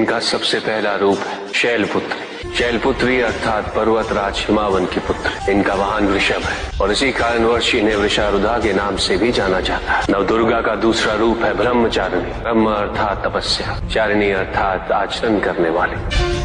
इनका सबसे पहला रूप है शैलपुत्री। शैलपुत्री अर्थात पर्वतराज हिमावन की पुत्र। इनका वाहन वृषभ है और इसी कारणवश इन्हें वृषारुधा के नाम से भी जाना जाता है। नवदुर्गा का दूसरा रूप है ब्रह्मचारिणी। ब्रह्म अर्थात तपस्या, चारिणी अर्थात आचरण करने वाले।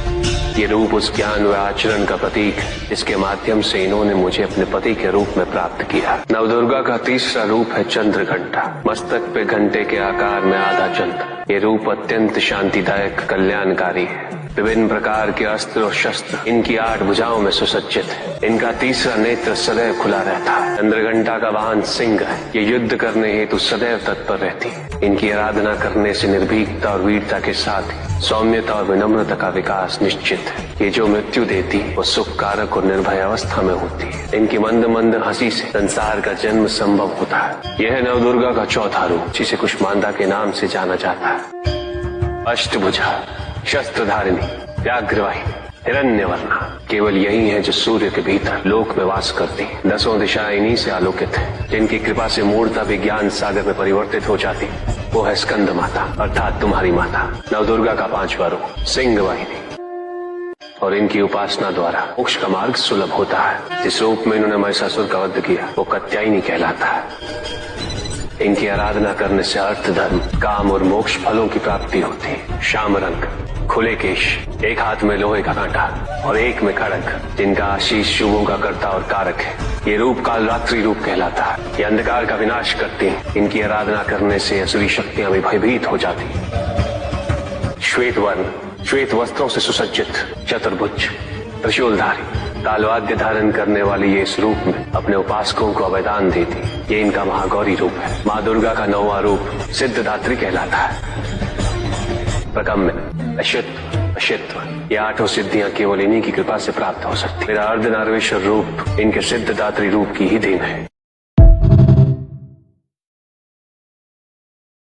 ये रूप उस ज्ञान व आचरण का प्रतीक है जिसके माध्यम से इन्होंने मुझे अपने पति के रूप में प्राप्त किया। नवदुर्गा का तीसरा रूप है चंद्रघंटा। मस्तक पे घंटे के आकार में आधा चंद्र। ये रूप अत्यंत शांतिदायक कल्याणकारी है। विभिन्न प्रकार के अस्त्र और शस्त्र इनकी 8 भुजाओं में सुसज्जित है। इनका तीसरा नेत्र सदैव खुला रहता है। चंद्रघंटा का वाहन सिंह है। ये युद्ध करने हेतु सदैव तत्पर रहती है। इनकी आराधना करने से निर्भीकता और वीरता के साथ ही सौम्यता और विनम्रता का विकास निश्चित है। ये जो मृत्यु देती है वो सुख कारक और निर्भय अवस्था में होती है। इनकी मंद मंद हंसी से संसार का जन्म संभव होता है। यह है नवदुर्गा का चौथा रूप जिसे कुष्मांडा के नाम से जाना जाता है। अष्टभुजा, शस्त्रधारिणी, व्याघ्रवाहिनी, हिरण्यवर्णा। केवल यही है जो सूर्य के भीतर लोक में वास करती है। 10 दिशाएं इन्हीं से आलोकित है। जिनकी कृपा से मूर्ता भी ज्ञान सागर में परिवर्तित हो जाती है। वो है स्कंद माता अर्थात तुम्हारी माता। नवदुर्गा का 5वां रूप सिंह वाहिनी और इनकी उपासना द्वारा मोक्ष का मार्ग सुलभ होता है। जिस रूप में इन्होंने महिषासुर का वध किया वो कात्यायनी कहलाता है। इनकी आराधना करने से अर्थ, धर्म, काम और मोक्ष फलों की प्राप्ति होती है। श्याम रंग, खुले केश, एक हाथ में लोहे का कांटा और एक में खड़ग, जिनका आशीष शुभों का कर्ता और कारक है। ये रूप काल रात्रि रूप कहलाता है। ये अंधकार का विनाश करती है। इनकी आराधना करने से असुरी शक्तियां भी भयभीत हो जाती है। श्वेत वर्ण, श्वेत वस्त्रों से सुसज्जित, चतुर्भुज, त्रिशूलधारी, तालवाद्य धारण करने वाली ये इस रूप में अपने उपासकों को अवदान देती। ये इनका महागौरी रूप है। माँ दुर्गा का 9वां रूप सिद्धदात्री कहलाता है। प्रकम्य, अशुद्ध, अशित्व, ये 8 सिद्धियां केवल इन्हीं की कृपा से प्राप्त हो सकती। मेरा अर्धनारीश्वर रूप इनके सिद्धदात्री रूप की ही देन है।